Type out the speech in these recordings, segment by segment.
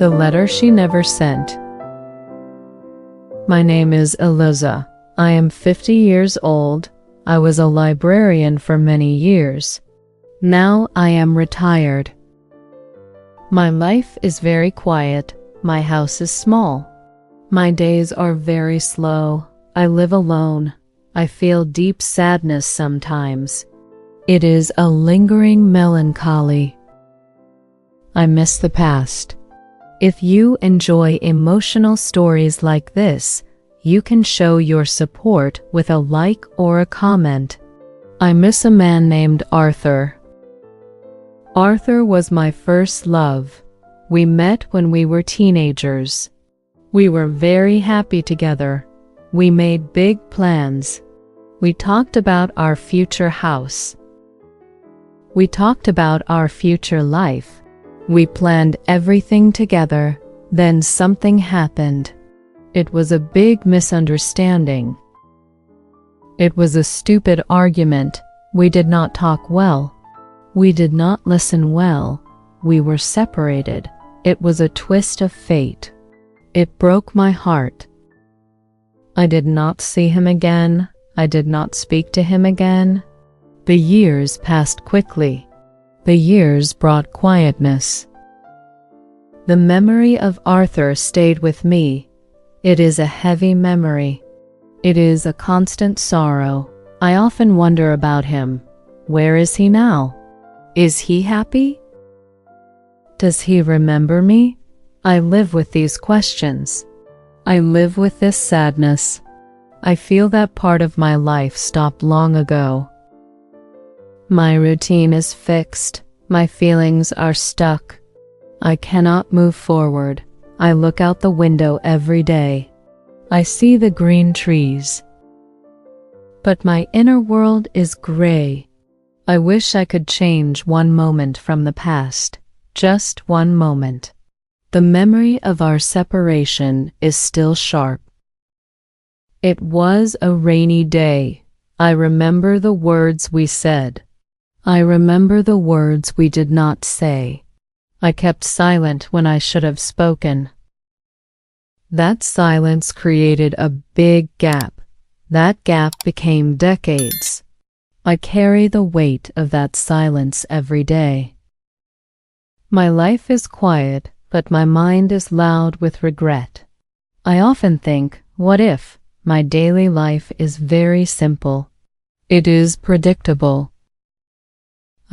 The letter she never sent. My name is Eliza. I am 50 years old. I was a librarian for many years. Now I am retired. My life is very quiet. My house is small. My days are very slow. I live alone. I feel deep sadness sometimes. It is a lingering melancholy. I miss the past. If you enjoy emotional stories like this, you can show your support with a like or a comment. I miss a man named Arthur. Arthur was my first love. We met when we were teenagers. We were very happy together. We made big plans. We talked about our future house. We talked about our future life. We planned everything together. Then something happened. It was a big misunderstanding. It was a stupid argument. We did not talk well. We did not listen well. We were separated. It was a twist of fate. It broke my heart. I did not see him again. I did not speak to him again. The years passed quickly. The years brought quietness. The memory of Arthur stayed with me. It is a heavy memory. It is a constant sorrow. I often wonder about him. Where is he now? Is he happy? Does he remember me? I live with these questions. I live with this sadness. I feel that part of my life stopped long ago. My routine is fixed. My feelings are stuck. I cannot move forward. I look out the window every day. I see the green trees. But my inner world is gray. I wish I could change one moment from the past. Just one moment. The memory of our separation is still sharp. It was a rainy day. I remember the words we said. I remember the words we did not say. I kept silent when I should have spoken. That silence created a big gap. That gap became decades. I carry the weight of that silence every day. My life is quiet, but my mind is loud with regret. I often think, what if? My daily life is very simple. It is predictable.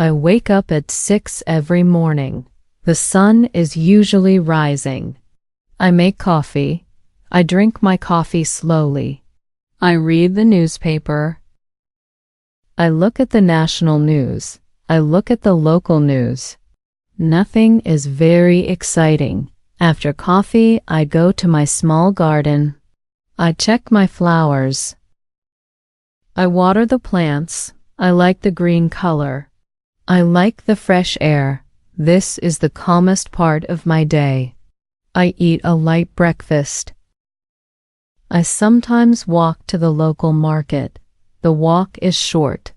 I wake up at 6 every morning. The sun is usually rising. I make coffee. I drink my coffee slowly. I read the newspaper. I look at the national news. I look at the local news. Nothing is very exciting. After coffee, I go to my small garden. I check my flowers. I water the plants. I like the green color. I like the fresh air. This is the calmest part of my day. I eat a light breakfast. I sometimes walk to the local market. The walk is short.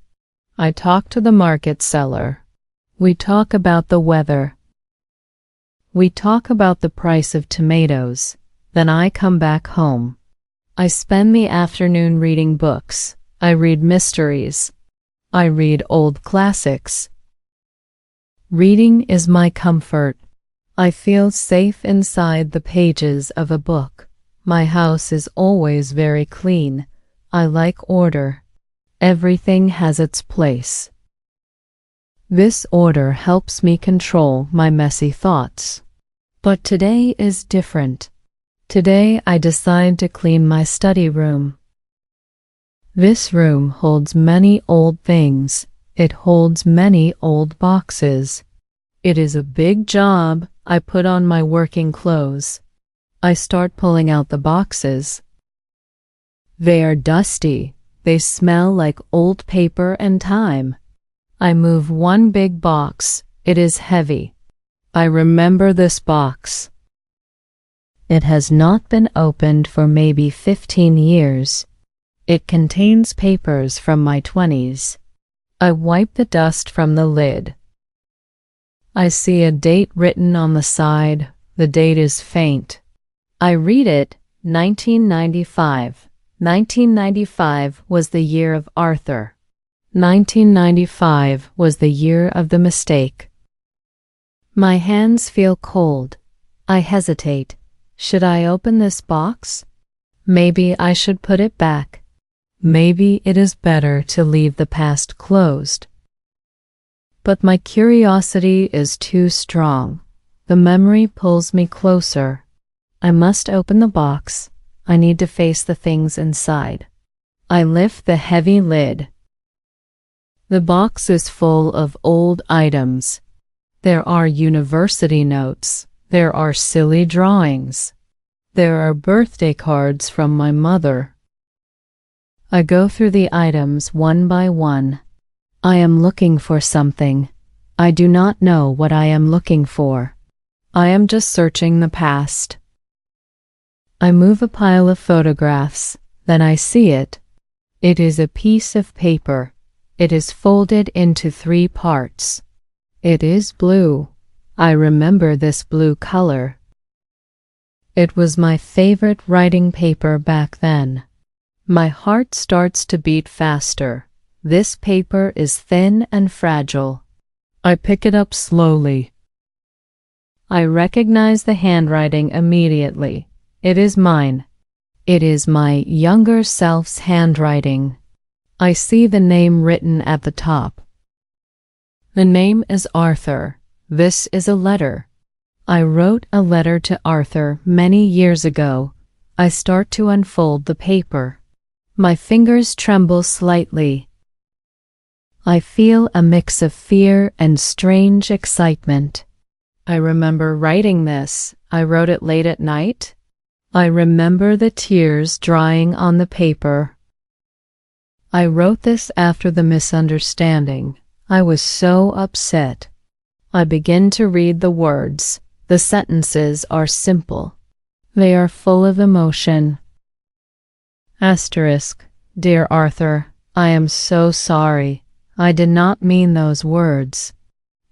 I talk to the market seller. We talk about the weather. We talk about the price of tomatoes. Then I come back home. I spend the afternoon reading books. I read mysteries. I read old classics. Reading is my comfort. I feel safe inside the pages of a book. My house is always very clean. I like order. Everything has its place. This order helps me control my messy thoughts. But today is different. Today I decide to clean my study room. This room holds many old things. It holds many old boxes. It is a big job. I put on my working clothes. I start pulling out the boxes. They are dusty. They smell like old paper and time. I move one big box. It is heavy. I remember this box. It has not been opened for maybe 15 years. It contains papers from my 20s. I wipe the dust from the lid. I see a date written on the side, The date is faint. I read it, 1995. 1995 was the year of Arthur. 1995 was the year of the mistake. My hands feel cold. I hesitate. Should I open this box? Maybe I should put it back. Maybe it is better to leave the past closed. But my curiosity is too strong. The memory pulls me closer. I must open the box. I need to face the things inside. I lift the heavy lid. The box is full of old items. There are university notes. There are silly drawings. There are birthday cards from my mother. I go through the items one by one. I am looking for something. I do not know what I am looking for. I am just searching the past. I move a pile of photographs, then I see it. It is a piece of paper. It is folded into 3 parts. It is blue. I remember this blue color. It was my favorite writing paper back then. My heart starts to beat faster. This paper is thin and fragile. I pick it up slowly. I recognize the handwriting immediately. It is mine. It is my younger self's handwriting. I see the name written at the top. The name is Arthur. This is a letter. I wrote a letter to Arthur many years ago. I start to unfold the paper. My fingers tremble slightly. I feel a mix of fear and strange excitement. I remember writing this. I wrote it late at night. I remember the tears drying on the paper. I wrote this after the misunderstanding. I was so upset. I begin to read the words. The sentences are simple. They are full of emotion. Asterisk. Dear Arthur, I am so sorry. I did not mean those words.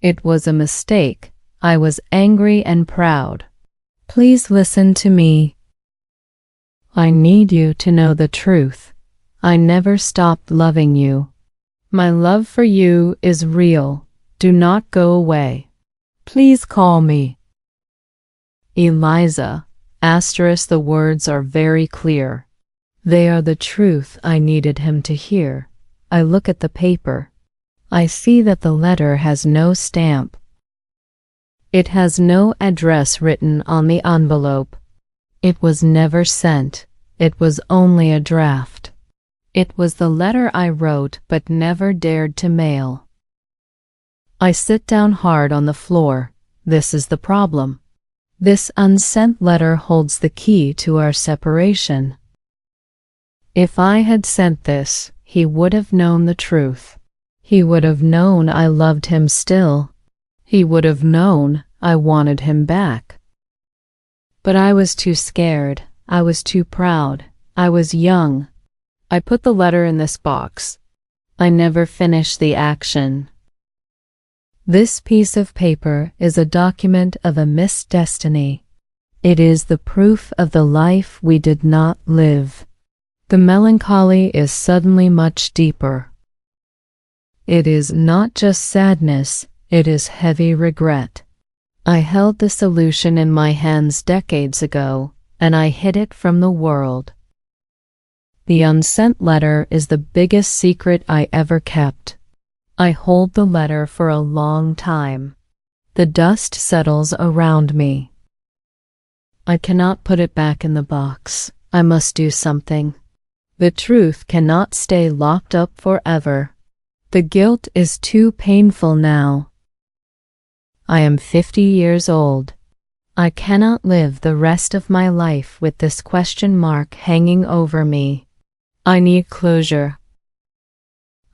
It was a mistake. I was angry and proud. Please listen to me. I need you to know the truth. I never stopped loving you. My love for you is real. Do not go away. Please call me Eliza. Asterisk. The words are very clear. They are the truth I needed him to hear. I look at the paper. I see that the letter has no stamp. It has no address written on the envelope. It was never sent. It was only a draft. It was the letter I wrote but never dared to mail. I sit down hard on the floor. This is the problem. This unsent letter holds the key to our separation. If I had sent this, he would have known the truth. He would have known I loved him still. He would have known I wanted him back. But I was too scared. I was too proud. I was young. I put the letter in this box. I never finished the action. This piece of paper is a document of a missed destiny. It is the proof of the life we did not live. The melancholy is suddenly much deeper. It is not just sadness, it is heavy regret. I held the solution in my hands decades ago, and I hid it from the world. The unsent letter is the biggest secret I ever kept. I hold the letter for a long time. The dust settles around me. I cannot put it back in the box. I must do something. The truth cannot stay locked up forever. The guilt is too painful now. I am 50 years old. I cannot live the rest of my life with this question mark hanging over me. I need closure.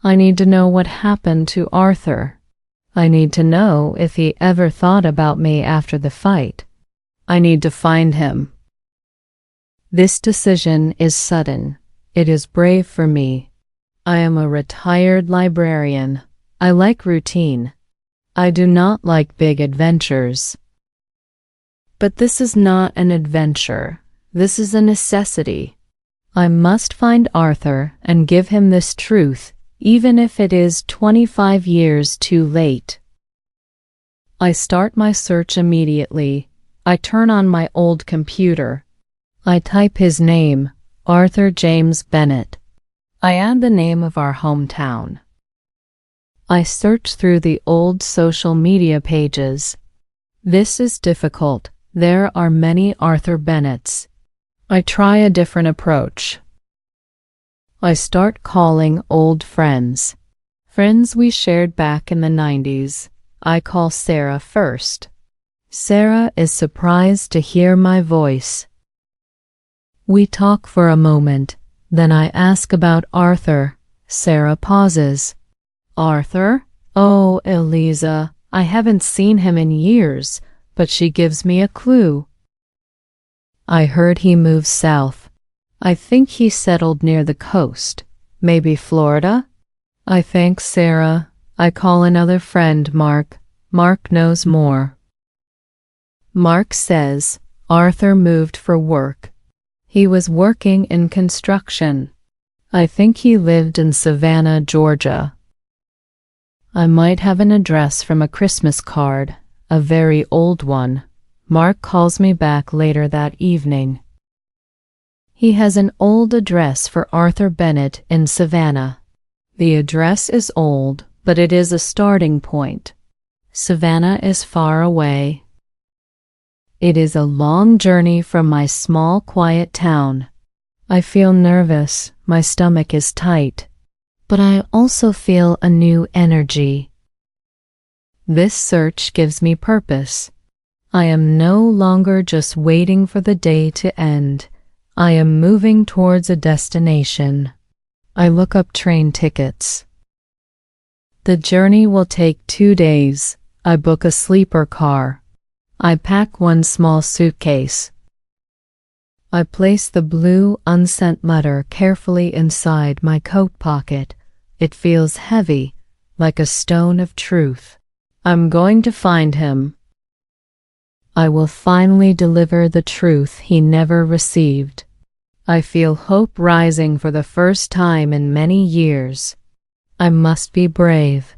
I need to know what happened to Arthur. I need to know if he ever thought about me after the fight. I need to find him. This decision is sudden. It is brave for me. I am a retired librarian. I like routine. I do not like big adventures. But this is not an adventure. This is a necessity. I must find Arthur and give him this truth, even if it is 25 years too late. I start my search immediately. I turn on my old computer. I type his name, Arthur James Bennett. I add the name of our hometown. I search through the old social media pages. This is difficult. There are many Arthur Bennetts. I try a different approach. I start calling old friends. Friends we shared back in the 90s. I call Sarah first. Sarah is surprised to hear my voice. We talk for a moment. Then I ask about Arthur. Sarah pauses. Arthur? Oh, Eliza, I haven't seen him in years, but she gives me a clue. I heard he moved south. I think he settled near the coast. Maybe Florida? I thank Sarah. I call another friend, Mark. Mark knows more. Mark says Arthur moved for work. He was working in construction. I think he lived in Savannah, Georgia. I might have an address from a Christmas card, a very old one. Mark calls me back later that evening. He has an old address for Arthur Bennett in Savannah. The address is old, but it is a starting point. Savannah is far away. It is a long journey from my small, quiet town. I feel nervous, my stomach is tight, but I also feel a new energy. This search gives me purpose. I am no longer just waiting for the day to end. I am moving towards a destination. I look up train tickets. The journey will take 2 days. I book a sleeper car. I pack one small suitcase. I place the blue unsent letter carefully inside my coat pocket. It feels heavy, like a stone of truth. I'm going to find him. I will finally deliver the truth he never received. I feel hope rising for the first time in many years. I must be brave.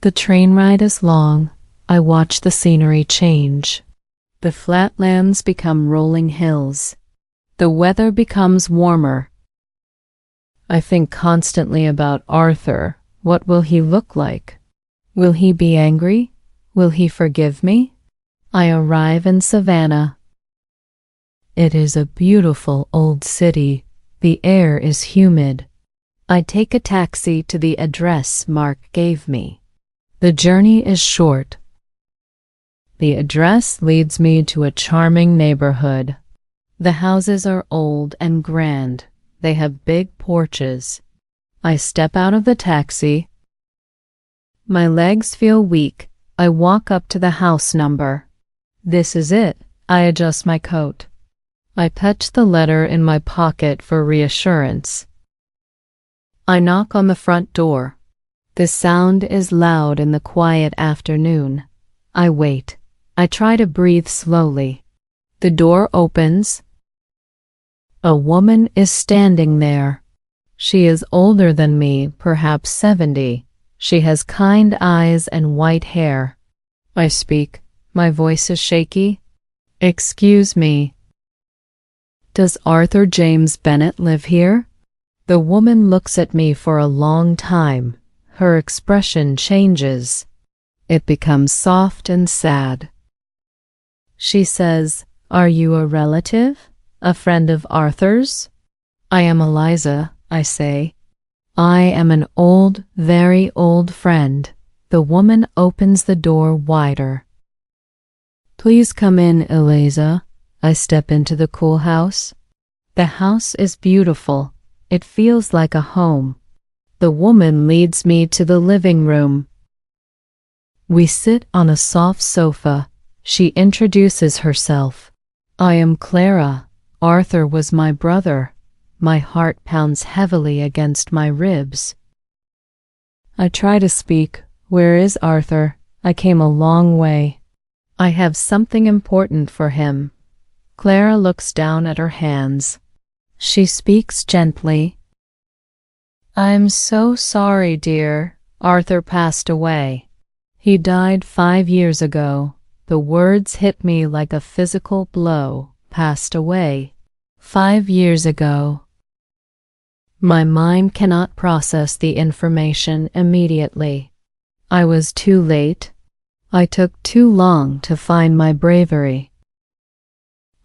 The train ride is long. I watch the scenery change. The flatlands become rolling hills. The weather becomes warmer. I think constantly about Arthur. What will he look like? Will he be angry? Will he forgive me? I arrive in Savannah. It is a beautiful old city. The air is humid. I take a taxi to the address Mark gave me. The journey is short. The address leads me to a charming neighborhood. The houses are old and grand. They have big porches. I step out of the taxi. My legs feel weak. I walk up to the house number. This is it. I adjust my coat. I touch the letter in my pocket for reassurance. I knock on the front door. The sound is loud in the quiet afternoon. I wait. I try to breathe slowly. The door opens. A woman is standing there. She is older than me, perhaps 70. She has kind eyes and white hair. I speak. My voice is shaky. Excuse me. Does Arthur James Bennett live here? The woman looks at me for a long time. Her expression changes. It becomes soft and sad. She says, "Are you a relative? A friend of Arthur's?" "I am Eliza," I say. "I am an old, very old friend." The woman opens the door wider. "Please come in, Eliza." I step into the cool house. The house is beautiful. It feels like a home. The woman leads me to the living room. We sit on a soft sofa. She introduces herself. "I am Clara. Arthur was my brother." My heart pounds heavily against my ribs. I try to speak. "Where is Arthur? I came a long way." I have something important for him. Clara looks down at her hands. She speaks gently. I'm so sorry, dear. Arthur passed away. He died 5 years ago. The words hit me like a physical blow. Passed away. 5 years ago. My mind cannot process the information immediately. I was too late. I took too long to find my bravery.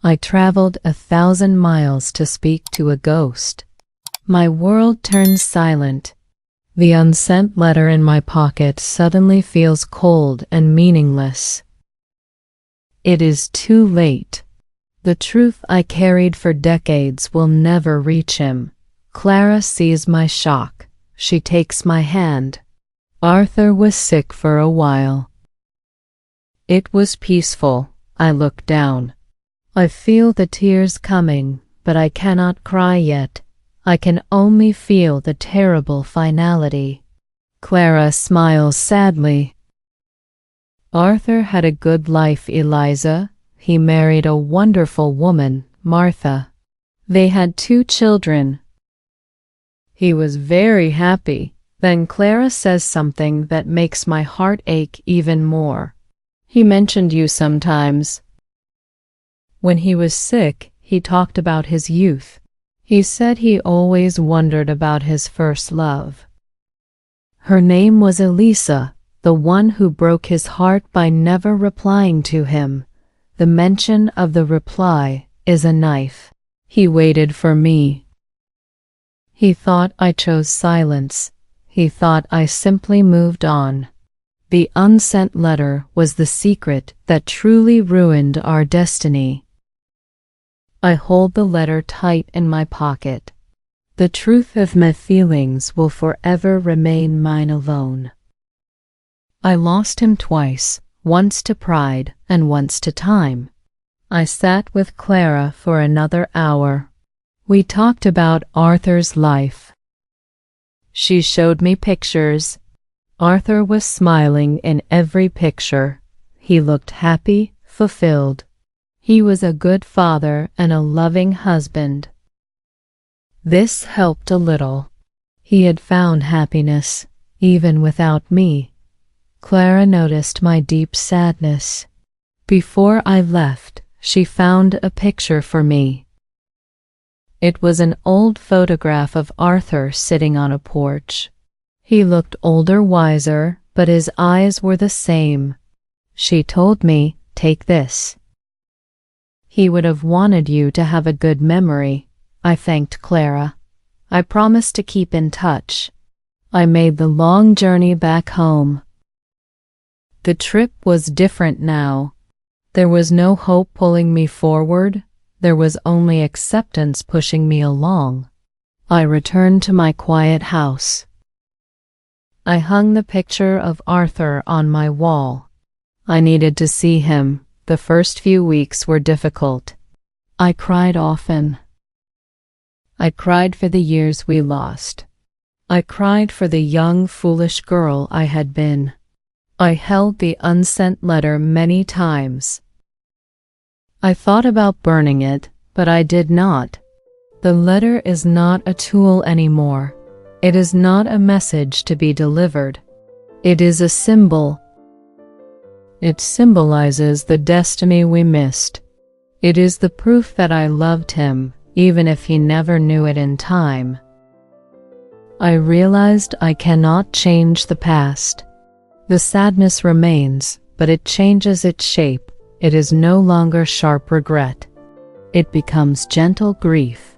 I traveled 1,000 miles to speak to a ghost. My world turns silent. The unsent letter in my pocket suddenly feels cold and meaningless. It is too late. The truth I carried for decades will never reach him. Clara sees my shock. She takes my hand. Arthur was sick for a while. It was peaceful. I look down. I feel the tears coming, but I cannot cry yet. I can only feel the terrible finality. Clara smiles sadly. Arthur had a good life, Eliza. He married a wonderful woman, Martha. They had 2 children. He was very happy. Then Clara says something that makes my heart ache even more. He mentioned you sometimes. When he was sick, he talked about his youth. He said he always wondered about his first love. Her name was Elisa, the one who broke his heart by never replying to him. The mention of the reply is a knife. He waited for me. He thought I chose silence. He thought I simply moved on. The unsent letter was the secret that truly ruined our destiny. I hold the letter tight in my pocket. The truth of my feelings will forever remain mine alone. I lost him twice, once to pride and once to time. I sat with Clara for another hour. We talked about Arthur's life. She showed me pictures. Arthur was smiling in every picture. He looked happy, fulfilled. He was a good father and a loving husband. This helped a little. He had found happiness, even without me. Clara noticed my deep sadness. Before I left, she found a picture for me. It was an old photograph of Arthur sitting on a porch. He looked older, wiser, but his eyes were the same. She told me, "Take this. He would have wanted you to have a good memory." I thanked Clara. I promised to keep in touch. I made the long journey back home. The trip was different now. There was no hope pulling me forward. There was only acceptance pushing me along. I returned to my quiet house. I hung the picture of Arthur on my wall. I needed to see him. The first few weeks were difficult. I cried often. I cried for the years we lost. I cried for the young, foolish girl I had been. I held the unsent letter many times. I thought about burning it, but I did not. The letter is not a tool anymore. It is not a message to be delivered. It is a symbol. It symbolizes the destiny we missed. It is the proof that I loved him, even if he never knew it in time. I realized I cannot change the past. The sadness remains, but it changes its shape. It is no longer sharp regret. It becomes gentle grief.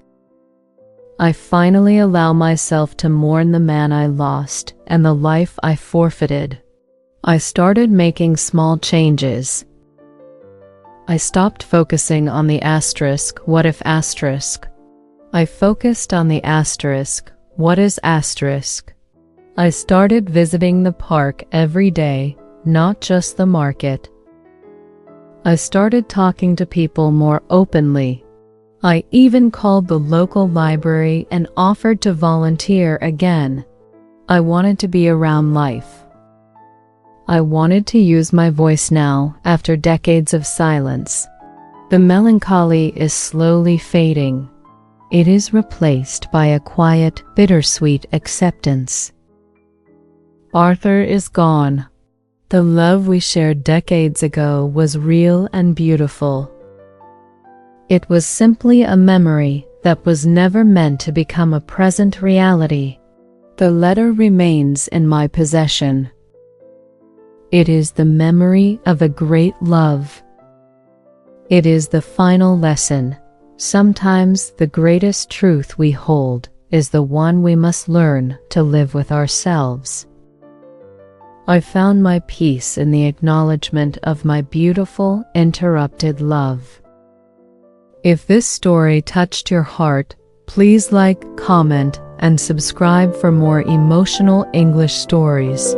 I finally allow myself to mourn the man I lost and the life I forfeited. I started making small changes. I stopped focusing on the asterisk, what if asterisk. I focused on the asterisk, what is asterisk. I started visiting the park every day, not just the market. I started talking to people more openly. I even called the local library and offered to volunteer again. I wanted to be around life. I wanted to use my voice now after decades of silence. The melancholy is slowly fading. It is replaced by a quiet, bittersweet acceptance. Arthur is gone. The love we shared decades ago was real and beautiful. It was simply a memory that was never meant to become a present reality. The letter remains in my possession. It is the memory of a great love. It is the final lesson. Sometimes the greatest truth we hold is the one we must learn to live with ourselves. I found my peace in the acknowledgement of my beautiful, interrupted love. If this story touched your heart, please like, comment, and subscribe for more emotional English stories.